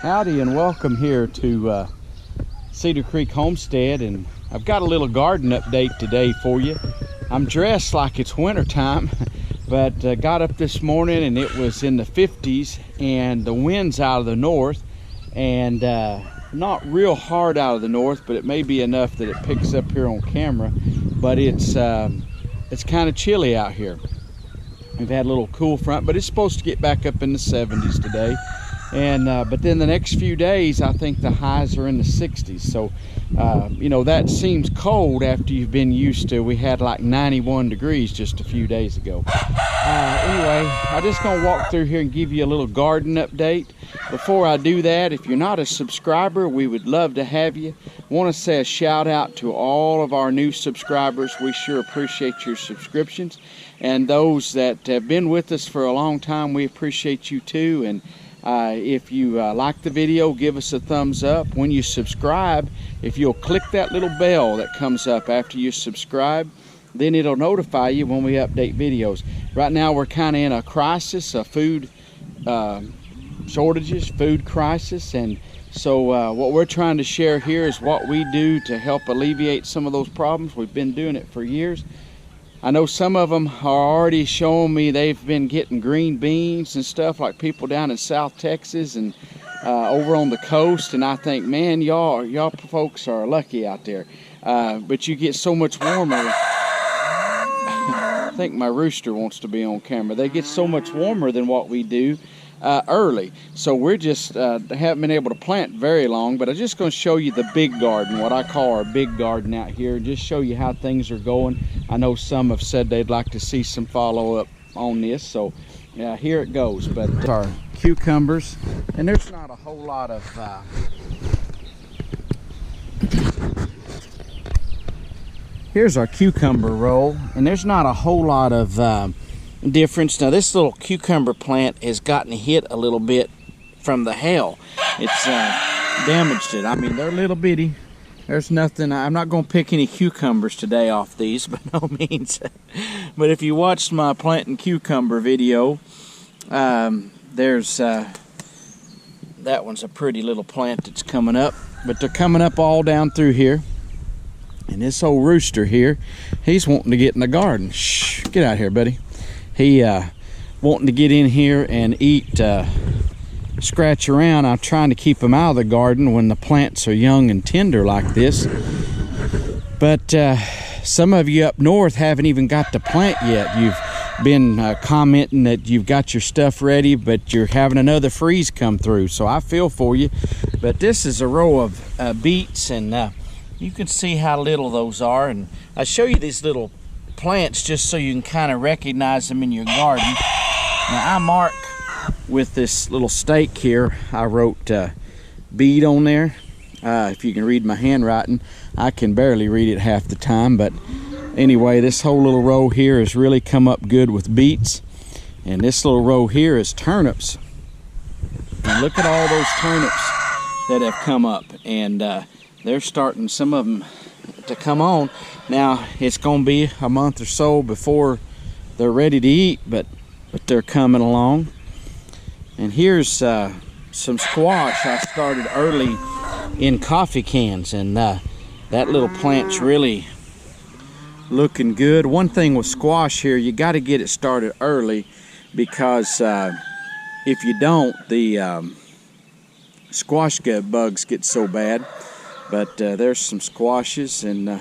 Howdy and welcome here to Cedar Creek Homestead, and I've got a little garden update today for you. I'm dressed like it's winter time, but got up this morning and it was in the 50s and the wind's out of the north, and not real hard out of the north, but it may be enough that it picks up here on camera. But it's kind of chilly out here. We've had a little cool front, but it's supposed to get back up in the 70s today. And but then the next few days, I think the highs are in the 60s. So you know, that seems cold after you've been used to, we had like 91 degrees just a few days ago. Anyway, I'm just gonna walk through here and give you a little garden update. Before I do that, if you're not a subscriber, we would love to have you. Want to say a shout out to all of our new subscribers. We sure appreciate your subscriptions, and those that have been with us for a long time, we appreciate you too. And if you like the video, give us a thumbs up. When you subscribe, if you'll click that little bell that comes up after you subscribe, then it'll notify you when we update videos. Right now we're kind of in a crisis, a food shortages, food crisis, and so what we're trying to share here is what we do to help alleviate some of those problems. We've been doing it for years. I know some of them are already showing me they've been getting green beans and stuff, like people down in South Texas and over on the coast, and I think, man, y'all folks are lucky out there. But you get so much warmer. I think my rooster wants to be on camera. They get so much warmer than what we do early. So we're just haven't been able to plant very long, but I'm just going to show you the big garden, what I call our big garden out here, just show you how things are going. I know some have said they'd like to see some follow-up on this, so yeah, here it goes. But our cucumbers, and there's not a whole lot of here's our cucumber row, and there's not a whole lot of difference. Now this little cucumber plant has gotten hit a little bit from the hail. It's damaged it. I mean, they're little bitty. There's nothing, I'm not going to pick any cucumbers today off these, by no means. But if you watched my planting cucumber video, there's that one's a pretty little plant that's coming up, but they're coming up all down through here. And this old rooster here, he's wanting to get in the garden. Shh, get out here, buddy. He wanting to get in here and eat, scratch around. I'm trying to keep him out of the garden when the plants are young and tender like this. But some of you up north haven't even got to plant yet. You've been commenting that you've got your stuff ready, but you're having another freeze come through. So I feel for you. But this is a row of beets, and you can see how little those are. And I show you these little plants just so you can kind of recognize them in your garden. Now I mark with this little stake here. I wrote beet on there. If you can read my handwriting, I can barely read it half the time, but anyway, this whole little row here has really come up good with beets, and this little row here is turnips. And look at all those turnips that have come up, and they're starting, some of them, to come on. Now it's going to be a month or so before they're ready to eat, but they're coming along. And here's some squash I started early in coffee cans, and that little plant's really looking good. One thing with squash here, you got to get it started early, because if you don't, the squash bugs get so bad. But there's some squashes, and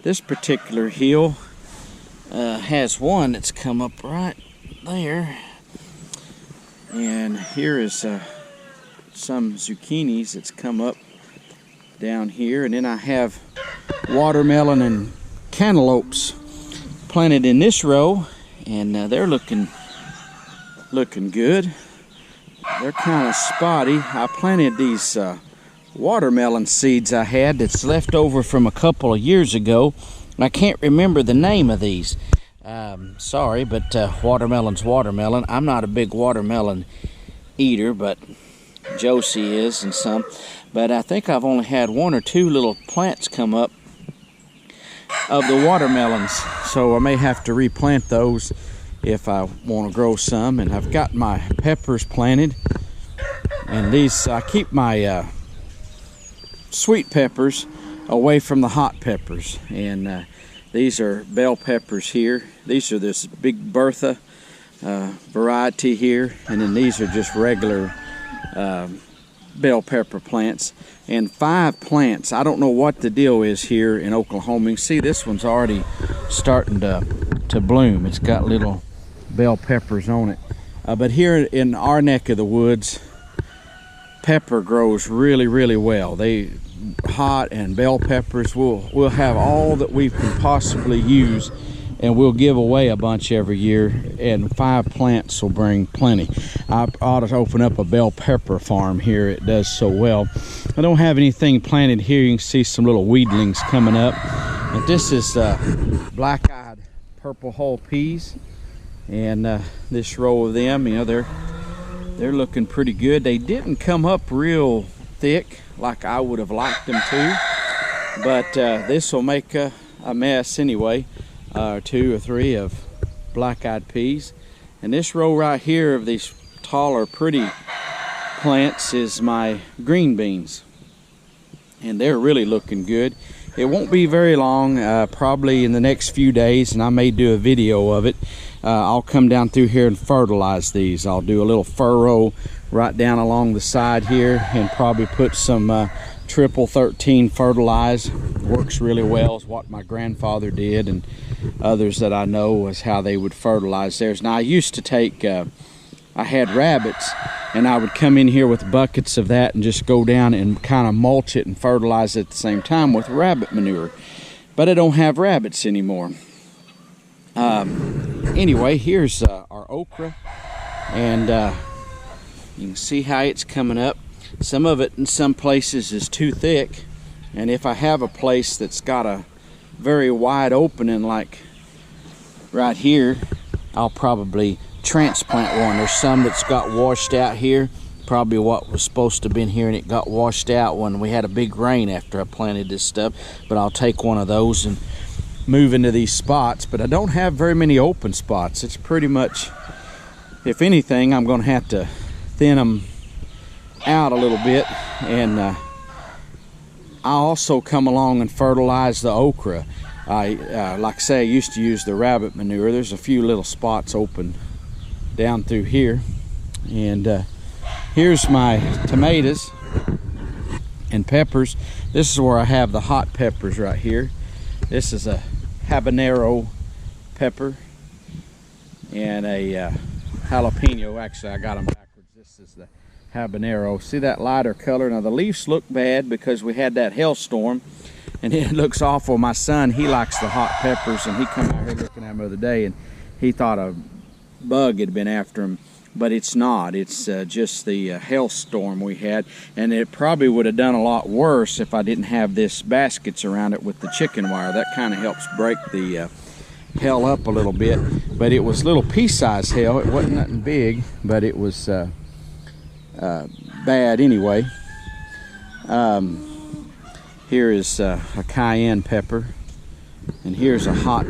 this particular hill has one that's come up right there. And here is some zucchinis that's come up down here. And then I have watermelon and cantaloupes planted in this row, and they're looking good. They're kind of spotty. I planted these watermelon seeds I had that's left over from a couple of years ago, and I can't remember the name of these. Sorry, but watermelon's watermelon. I'm not a big watermelon eater, but Josie is, and some. But I think I've only had one or two little plants come up of the watermelons, so I may have to replant those if I want to grow some. And I've got my peppers planted. And these, I keep my sweet peppers away from the hot peppers. And these are bell peppers here. These are this big Bertha variety here. And then these are just regular bell pepper plants. And 5 plants. I don't know what the deal is here in Oklahoma. You can see this one's already starting to bloom. It's got little bell peppers on it. But here in our neck of the woods, pepper grows really, really well. They hot and bell peppers. We'll have all that we can possibly use, and we'll give away a bunch every year, and 5 plants will bring plenty. I ought to open up a bell pepper farm here. It does so well. I don't have anything planted here. You can see some little weedlings coming up. But this is black-eyed purple hull peas, and this row of them, you know, they're looking pretty good. They didn't come up real thick like I would have liked them to, but this will make a mess anyway. 2 or 3 of black-eyed peas. And this row right here of these taller pretty plants is my green beans, and they're really looking good. It won't be very long, probably in the next few days, and I may do a video of it. I'll come down through here and fertilize these. I'll do a little furrow right down along the side here and probably put some triple 13 fertilize. Works really well. Is what my grandfather did, and others that I know was how they would fertilize theirs. Now I used to take, I had rabbits, and I would come in here with buckets of that and just go down and kind of mulch it and fertilize it at the same time with rabbit manure. But I don't have rabbits anymore. Anyway, here's our okra, and you can see how it's coming up. Some of it in some places is too thick, and if I have a place that's got a very wide opening like right here, I'll probably transplant one. There's some that's got washed out here, probably what was supposed to have been here, and it got washed out when we had a big rain after I planted this stuff. But I'll take one of those and move into these spots. But I don't have very many open spots. It's pretty much, if anything, I'm going to have to thin them out a little bit. And I also come along and fertilize the okra. Like I say, I used to use the rabbit manure. There's a few little spots open down through here. And here's my tomatoes and peppers. This is where I have the hot peppers right here. This is a habanero pepper and a jalapeno. Actually, I got them backwards. This is the habanero. See that lighter color? Now the leaves look bad because we had that hailstorm, and it looks awful. My son, he likes the hot peppers, and he come out here looking at them the other day, and he thought a bug had been after him, but it's not. It's just the hailstorm we had, and it probably would have done a lot worse if I didn't have this baskets around it with the chicken wire. That kind of helps break the hail up a little bit, but it was little pea-sized hail. It wasn't nothing big, but it was bad anyway. Here is a cayenne pepper, and here's a hot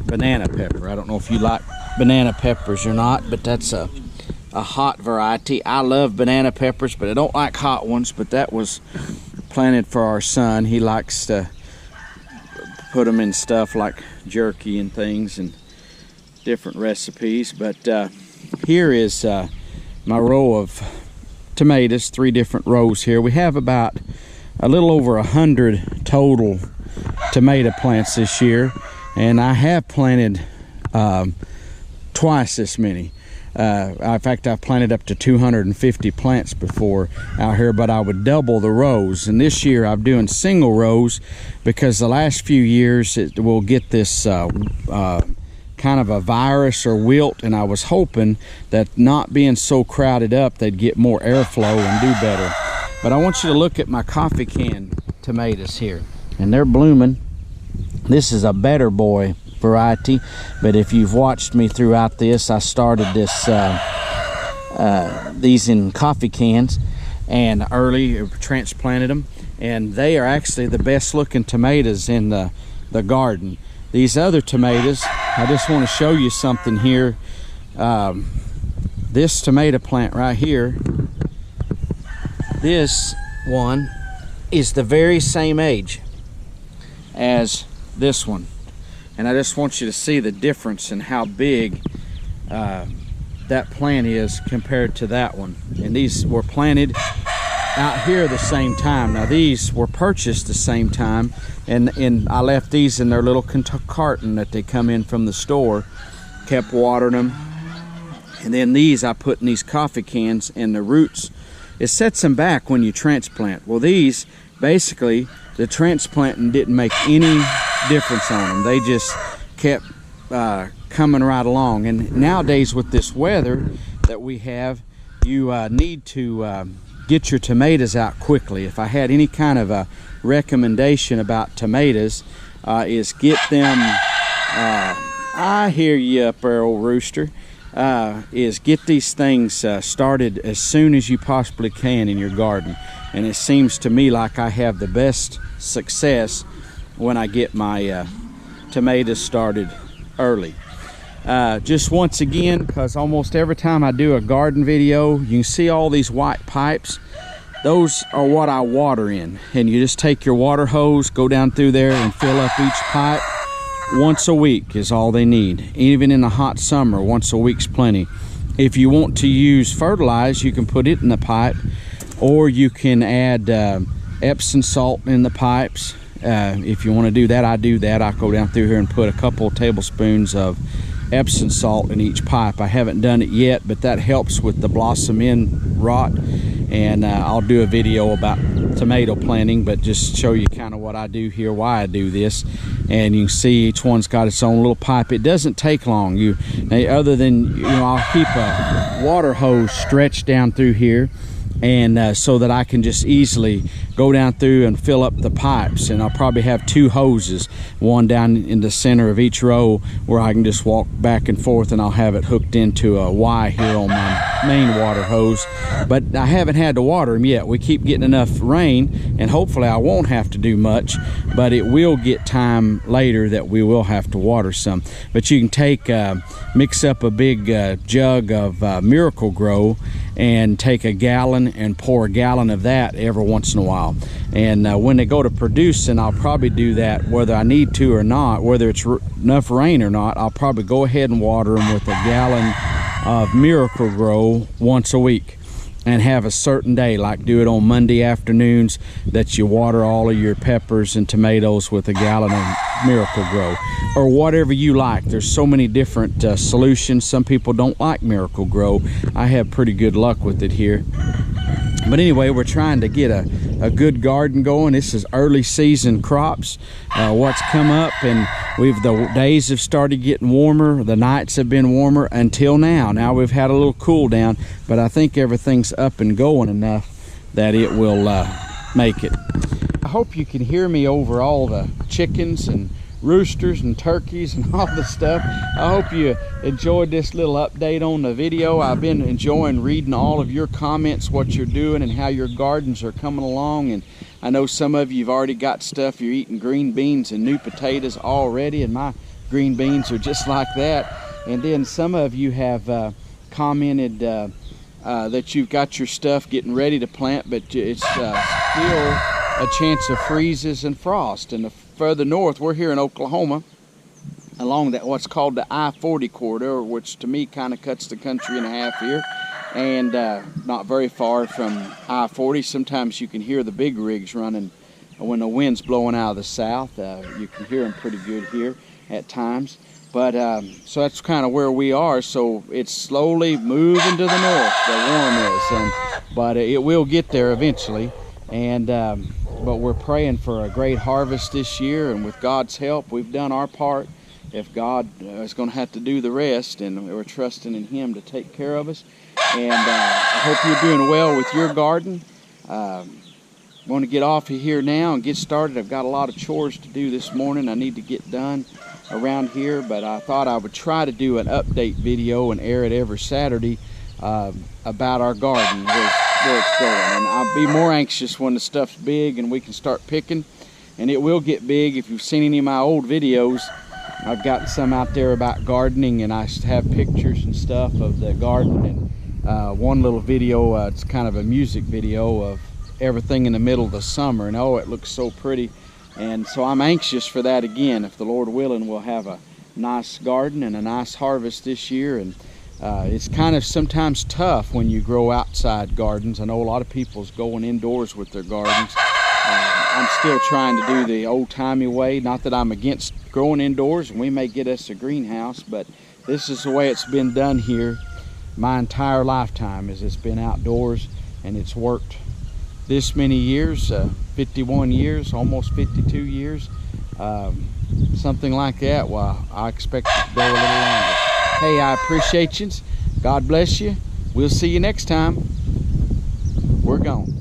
banana pepper. I don't know if you like banana peppers or not, but that's a hot variety. I love banana peppers, but I don't like hot ones. But that was planted for our son. He likes to put them in stuff like jerky and things and different recipes. But here is my row of tomatoes, 3 different rows here. We have about a little over 100 total tomato plants this year, and I have planted twice this many. In fact, I've planted up to 250 plants before out here, but I would double the rows. And this year I'm doing single rows because the last few years it will get this kind of a virus or wilt, and I was hoping that not being so crowded up, they'd get more airflow and do better. But I want you to look at my coffee can tomatoes here, and they're blooming. This is a Better Boy variety, but if you've watched me throughout this, I started this these in coffee cans, and early transplanted them, and they are actually the best looking tomatoes in the garden. These other tomatoes, I just want to show you something here. This tomato plant right here This one is the very same age as this one, and I just want you to see the difference in how big that plant is compared to that one. And these were planted out here the same time. Now these were purchased the same time, and I left these in their little carton that they come in from the store, kept watering them, and then these I put in these coffee cans, and the roots, it sets them back when you transplant. Well, these basically, the transplanting didn't make any difference on them. They just kept coming right along. And nowadays with this weather that we have, you need to get your tomatoes out quickly. If I had any kind of a recommendation about tomatoes, is get them, I hear you up there, old rooster, is get these things started as soon as you possibly can in your garden. And it seems to me like I have the best success when I get my tomatoes started early. Just once again, because almost every time I do a garden video, you can see all these white pipes. Those are what I water in, and you just take your water hose, go down through there and fill up each pipe. Once a week is all they need. Even in the hot summer, once a week's plenty. If you want to use fertilize, you can put it in the pipe, or you can add Epsom salt in the pipes. If you want to do that, I do that. I go down through here and put a couple tablespoons of Epsom salt in each pipe. I haven't done it yet, but that helps with the blossom end rot. And I'll do a video about tomato planting, but just show you kind of what I do here, why I do this. And you can see each one's got its own little pipe. It doesn't take long. Other than, I'll keep a water hose stretched down through here, and so that I can just easily go down through and fill up the pipes. And I'll probably have two hoses, one down in the center of each row where I can just walk back and forth, and I'll have it hooked into a Y here on my main water hose. But I haven't had to water them yet. We keep getting enough rain, and hopefully I won't have to do much, but it will get time later that we will have to water some. But you can mix up a big jug of Miracle Grow and take a gallon and pour a gallon of that every once in a while. And when they go to producing, I'll probably do that whether I need to or not, whether it's enough rain or not. I'll probably go ahead and water them with a gallon of Miracle Grow once a week, and have a certain day, like do it on Monday afternoons, that you water all of your peppers and tomatoes with a gallon of Miracle Grow, or whatever you like. There's so many different solutions. Some people don't like Miracle Grow. I have pretty good luck with it here. But anyway, we're trying to get a good garden going. This is early season crops, what's come up, and the days have started getting warmer. The nights have been warmer until now. Now we've had a little cool down, but I think everything's up and going enough that it will make it. I hope you can hear me over all the chickens and roosters and turkeys and all the stuff. I hope you enjoyed this little update on the video. I've been enjoying reading all of your comments, what you're doing and how your gardens are coming along. And I know some of you've already got stuff. You're eating green beans and new potatoes already, and my green beans are just like that. And then some of you have commented that you've got your stuff getting ready to plant, but it's still a chance of freezes and frost. And the further north, we're here in Oklahoma, along that what's called the I-40 corridor, which to me kind of cuts the country in half here, and not very far from I-40. Sometimes you can hear the big rigs running when the wind's blowing out of the south. You can hear them pretty good here at times. But so that's kind of where we are. So it's slowly moving to the north, the warm is, but it will get there eventually. And but we're praying for a great harvest this year, and with God's help, we've done our part. If God is going to have to do the rest, and we're trusting in Him to take care of us. And I hope you're doing well with your garden. I'm going to get off of here now and get started. I've got a lot of chores to do this morning I need to get done around here, but I thought I would try to do an update video and air it every Saturday about our garden, where it's going. And I'll be more anxious when the stuff's big and we can start picking, and it will get big. If you've seen any of my old videos, I've got some out there about gardening, and I have pictures and stuff of the garden, and one little video. It's kind of a music video of everything in the middle of the summer, and oh, it looks so pretty. And so I'm anxious for that again. If the Lord willing, we'll have a nice garden and a nice harvest this year. And it's kind of sometimes tough when you grow outside gardens. I know a lot of people's going indoors with their gardens. I'm still trying to do the old-timey way. Not that I'm against growing indoors, and we may get us a greenhouse, but this is the way it's been done here my entire lifetime. Is it's been outdoors, and it's worked this many years, 51 years, almost 52 years, something like that. Well, I expect it to go a little longer. Hey, I appreciate you. God bless you. We'll see you next time. We're gone.